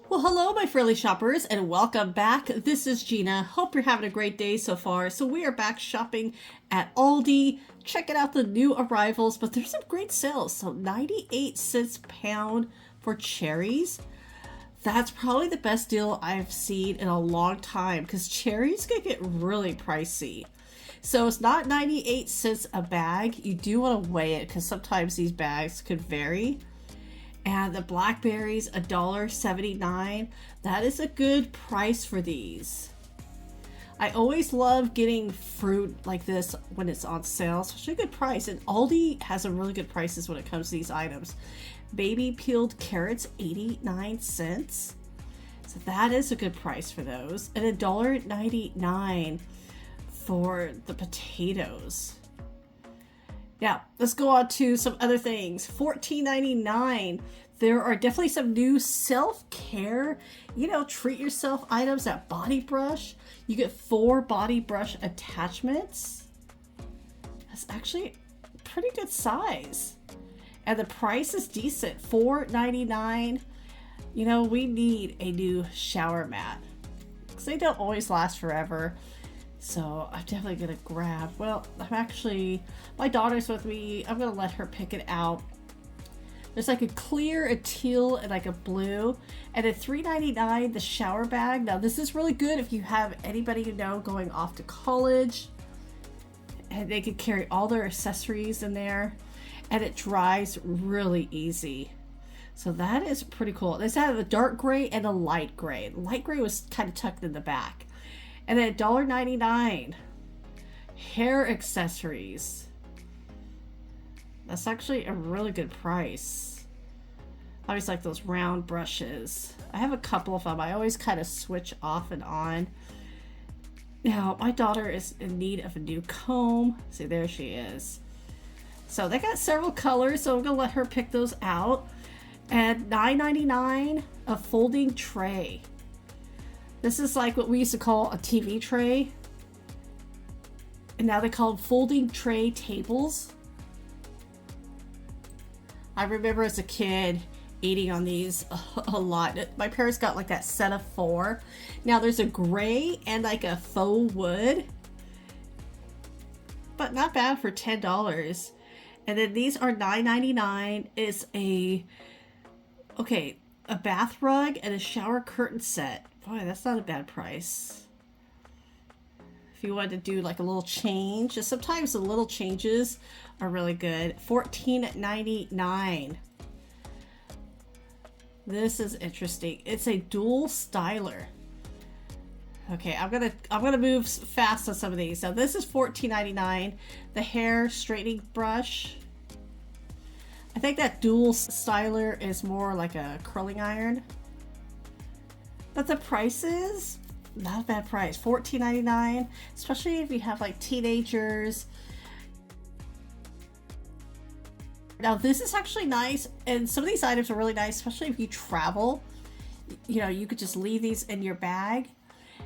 Well, hello, my frilly shoppers, and welcome back. This is Gina. Hope you're having a great day so far. So we are back shopping at Aldi, checking out the new arrivals, but there's some great sales. So 98 cents a pound for cherries. That's probably the best deal I've seen in a long time because cherries can get really pricey. So it's not 98 cents a bag. You do want to weigh it because sometimes these bags could vary. And the blackberries, $1.79. That is a good price for these. I always love getting fruit like this when it's on sale. It's such a good price. And Aldi has some really good prices when it comes to these items. Baby peeled carrots, 89 cents. So that is a good price for those. And $1.99 for the potatoes. Now, let's go on to some other things. $14.99. There are definitely some new self-care, treat yourself items at Body Brush. You get 4 body brush attachments. That's actually a pretty good size. And the price is decent, $4.99. We need a new shower mat because they don't always last forever. So I'm definitely going to grab, my daughter's with me. I'm going to let her pick it out. There's like a clear, a teal, and like a blue. And at $3.99, the shower bag. Now this is really good if you have anybody you know going off to college. And they can carry all their accessories in there. And it dries really easy. So that is pretty cool. There's a dark gray and a light gray. Light gray was kind of tucked in the back. And then $1.99, hair accessories. That's actually a really good price. I always like those round brushes. I have a couple of them. I always kind of switch off and on. Now, my daughter is in need of a new comb. See, there she is. So they got several colors, so I'm going to let her pick those out. And $9.99, a folding tray. This is like what we used to call a TV tray. And now they call them folding tray tables. I remember as a kid eating on these a lot. My parents got like that set of 4. Now there's a gray and like a faux wood. But not bad for $10. And then these are $9.99. It's a bath rug and a shower curtain set. Boy, that's not a bad price. If you wanted to do like a little change, sometimes the little changes are really good. $14.99. This is interesting. It's a dual styler. Okay, I'm gonna move fast on some of these. So this is $14.99. The hair straightening brush. I think that dual styler is more like a curling iron. But the price is not a bad price, $14.99, especially if you have like teenagers. Now this is actually nice, and some of these items are really nice, especially if you travel. You could just leave these in your bag.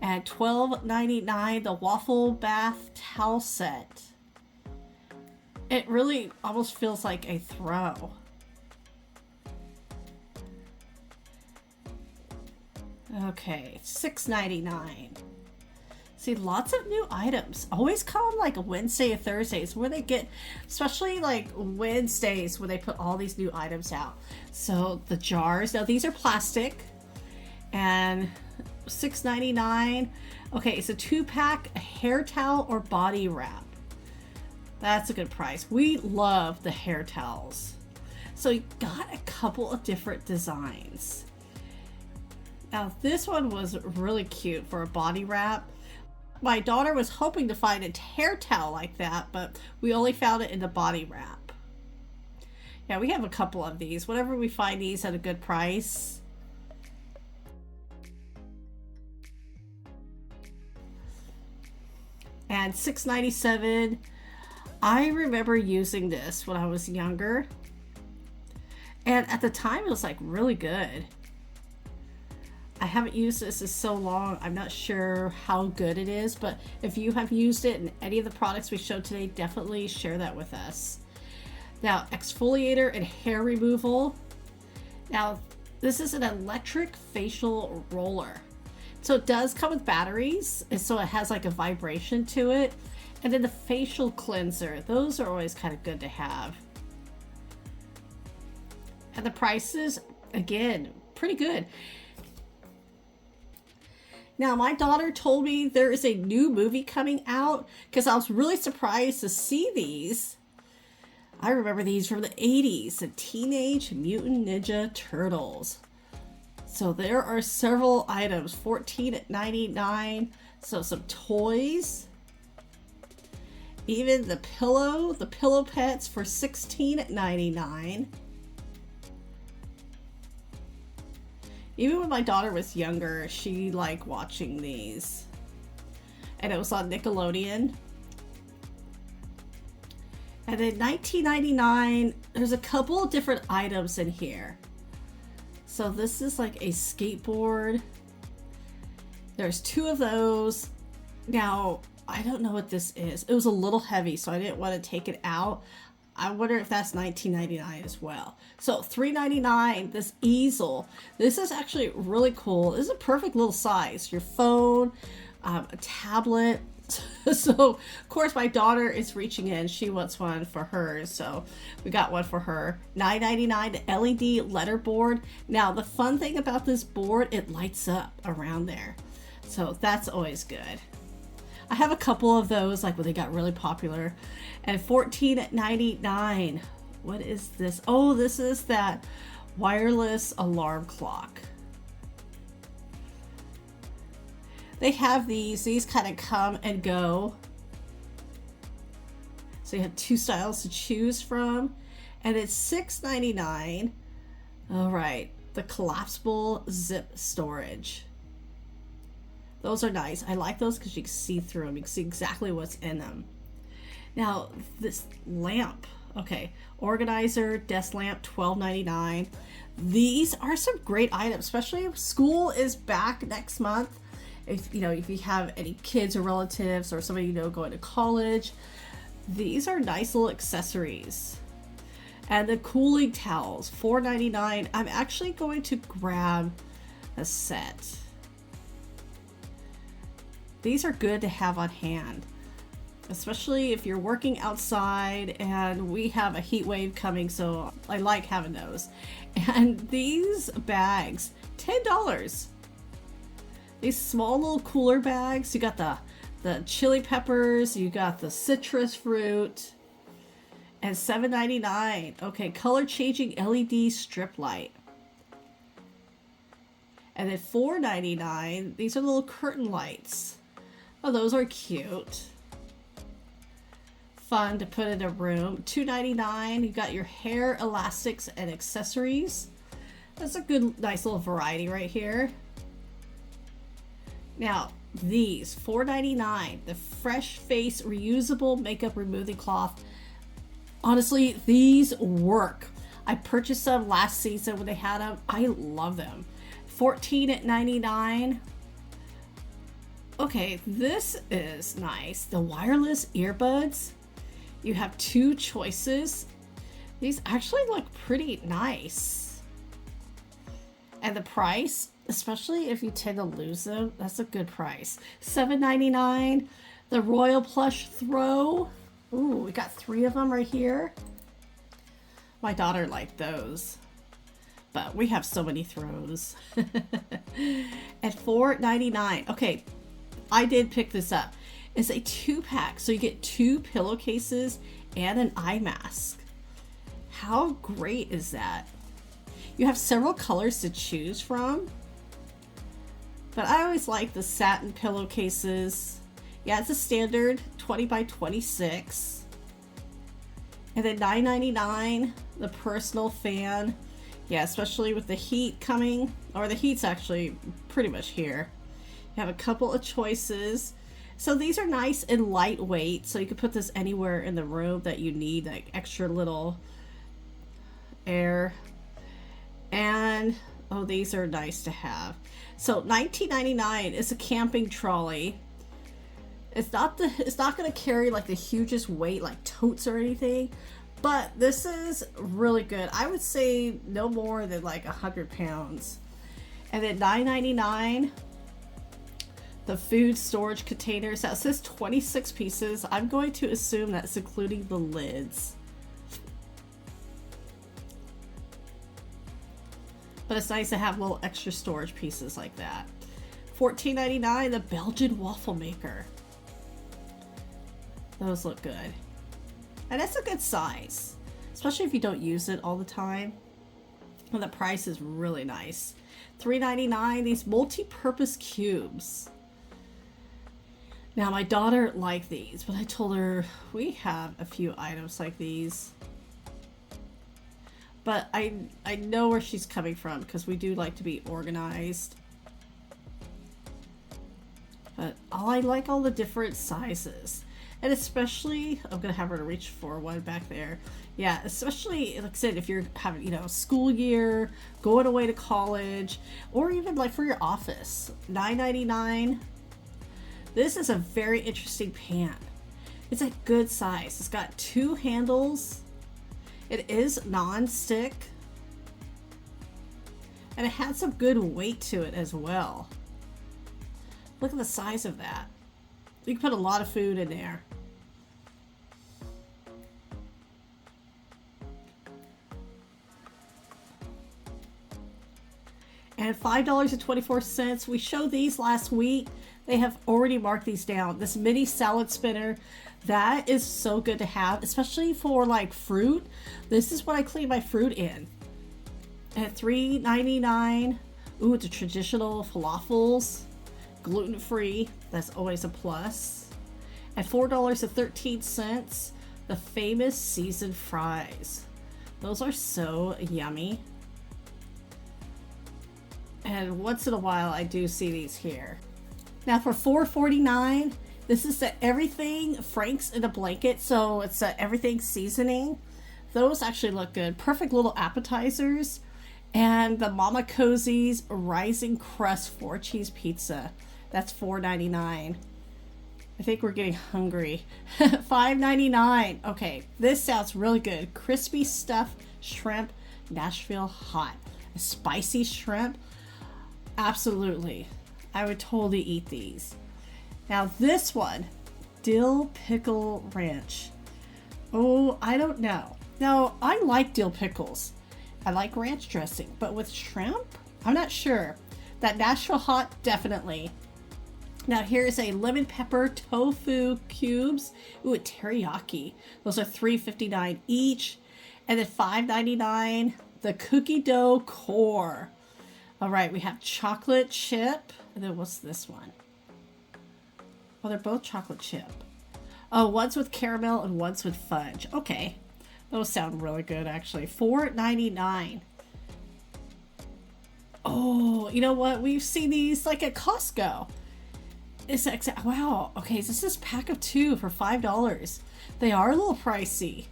And $12.99, the waffle bath towel set. It really almost feels like a throw. Okay, $6.99. See, lots of new items. Always come like Wednesday or Thursdays where they get, especially like Wednesdays where they put all these new items out. So the jars, now these are plastic and $6.99. Okay, it's a 2-pack hair towel or body wrap. That's a good price. We love the hair towels. So you got a couple of different designs. Now this one was really cute for a body wrap. My daughter was hoping to find a hair towel like that, but we only found it in the body wrap. Yeah, we have a couple of these. Whenever we find these at a good price. And $6.97. I remember using this when I was younger. And at the time it was like really good. I haven't used this in so long, I'm not sure how good it is, but if you have used it in any of the products we showed today, definitely share that with us. Now, exfoliator and hair removal. Now, This is an electric facial roller. So it does come with batteries, and so it has like a vibration to it. And then the facial cleanser, those are always kind of good to have. And the prices, again, pretty good. Now, my daughter told me there is a new movie coming out because I was really surprised to see these. I remember these from the 80s, the Teenage Mutant Ninja Turtles. So there are several items, $14.99. So some toys. Even the pillow pets for $16.99. Even when my daughter was younger, she liked watching these. And it was on Nickelodeon. And then $19.99, there's a couple of different items in here. So this is like a skateboard. There's 2 of those. Now, I don't know what this is. It was a little heavy, so I didn't want to take it out. I wonder if that's $19.99 as well. So $3.99, this easel. This is actually really cool. This is a perfect little size. Your phone, a tablet. So, of course, my daughter is reaching in. She wants one for hers, so we got one for her. $9.99 LED letterboard. Now, the fun thing about this board, it lights up around there. So that's always good. I have a couple of those, like when they got really popular. And $14.99. What is this? Oh, this is that wireless alarm clock. They have these kind of come and go. So you have 2 styles to choose from. And it's $6.99. All right, the collapsible zip storage. Those are nice. I like those because you can see through them. You can see exactly what's in them. Now, this lamp. Okay, organizer, desk lamp, $12.99. These are some great items, especially if school is back next month. If you have any kids or relatives or somebody going to college, these are nice little accessories. And the cooling towels, $4.99. I'm actually going to grab a set. These are good to have on hand, especially if you're working outside, and we have a heat wave coming, so I like having those. And these bags, $10. These small little cooler bags. You got the chili peppers, you got the citrus fruit, and $7.99. Okay, color changing LED strip light. And then $4.99. These are little curtain lights. Oh, those are cute. Fun to put in a room. $2.99. You got your hair elastics and accessories. That's a good, nice little variety right here. Now, these, $4.99, the Fresh Face reusable makeup removing cloth. Honestly, these work. I purchased some last season when they had them. I love them. $14.99. Okay, this is nice. The wireless earbuds. You have 2 choices. These actually look pretty nice. And the price, especially if you tend to lose them, that's a good price. $7.99. The Royal Plush Throw. Ooh, we got 3 of them right here. My daughter liked those, but we have so many throws. At $4.99. Okay, I did pick this up. It's a 2-pack, so you get 2 pillowcases and an eye mask. How great is that? You have several colors to choose from, but I always like the satin pillowcases. Yeah, it's a standard 20 by 26. And then $9.99, the personal fan. Yeah, especially with the heat coming, or the heat's actually pretty much here. You have a couple of choices. So these are nice and lightweight, so you can put this anywhere in the room that you need, like extra little air. And oh, these are nice to have. So $19.99 is a camping trolley. It's not going to carry like the hugest weight like totes or anything, But this is really good. I would say no more than like 100 pounds. And then $9.99. The food storage containers. That says 26 pieces. I'm going to assume that's including the lids. But it's nice to have little extra storage pieces like that. $14.99. The Belgian waffle maker. Those look good. And that's a good size, especially if you don't use it all the time. And the price is really nice. $3.99, these multi-purpose cubes. Now my daughter liked these, but I told her we have a few items like these. But I know where she's coming from because we do like to be organized. But I like all the different sizes. And especially, I'm going to have her to reach for one back there. Yeah, especially, like I said, if you're having, you know, school year, going away to college, or even like for your office. $9.99. This is a very interesting pan. It's a good size. It's got 2 handles. It is non-stick. And it has some good weight to it as well. Look at the size of that. You can put a lot of food in there. And $5.24. We showed these last week. They have already marked these down. This mini salad spinner, that is so good to have, especially for like fruit. This is what I clean my fruit in. At $3.99. Ooh, it's a traditional falafels. Gluten-free, that's always a plus. At $4.13, the famous seasoned fries. Those are so yummy. And once in a while I do see these here. Now for $4.49, this is the everything Frank's in a blanket, so it's a everything seasoning. Those actually look good. Perfect little appetizers. And the Mama Cozy's Rising Crust 4-cheese pizza. That's $4.99. I think we're getting hungry. $5.99. Okay, this sounds really good. Crispy stuffed shrimp, Nashville hot. A spicy shrimp. Absolutely. I would totally eat these. Now this one, dill pickle ranch. Oh, I don't know. Now, I like dill pickles. I like ranch dressing, but with shrimp, I'm not sure. That Nashville hot, definitely. Now here's a lemon pepper tofu cubes. Ooh, a teriyaki. Those are $3.59 each. And then $5.99, the cookie dough core. All right, we have chocolate chip. And then what's this one? Oh, they're both chocolate chip. Oh, one's with caramel and one's with fudge. Okay. Those sound really good, actually. $4.99. Oh, you know what? We've seen these like at Costco. It's wow. Okay, this is pack of 2 for $5. They are a little pricey,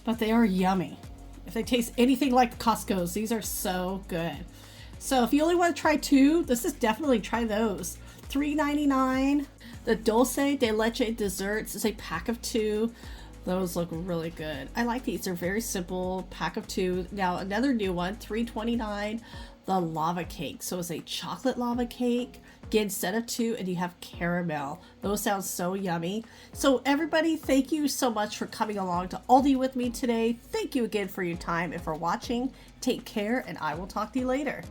but they are yummy. If they taste anything like Costco's, these are so good. So if you only want to try 2, this is definitely try those. $3.99. The Dulce de Leche desserts is a pack of 2. Those look really good. I like these. They're very simple. Pack of 2. Now another new one, $3.29. The lava cake. So it's a chocolate lava cake. Again, instead of 2, and you have caramel. Those sound so yummy. So everybody, thank you so much for coming along to Aldi with me today. Thank you again for your time and for watching. Take care, and I will talk to you later.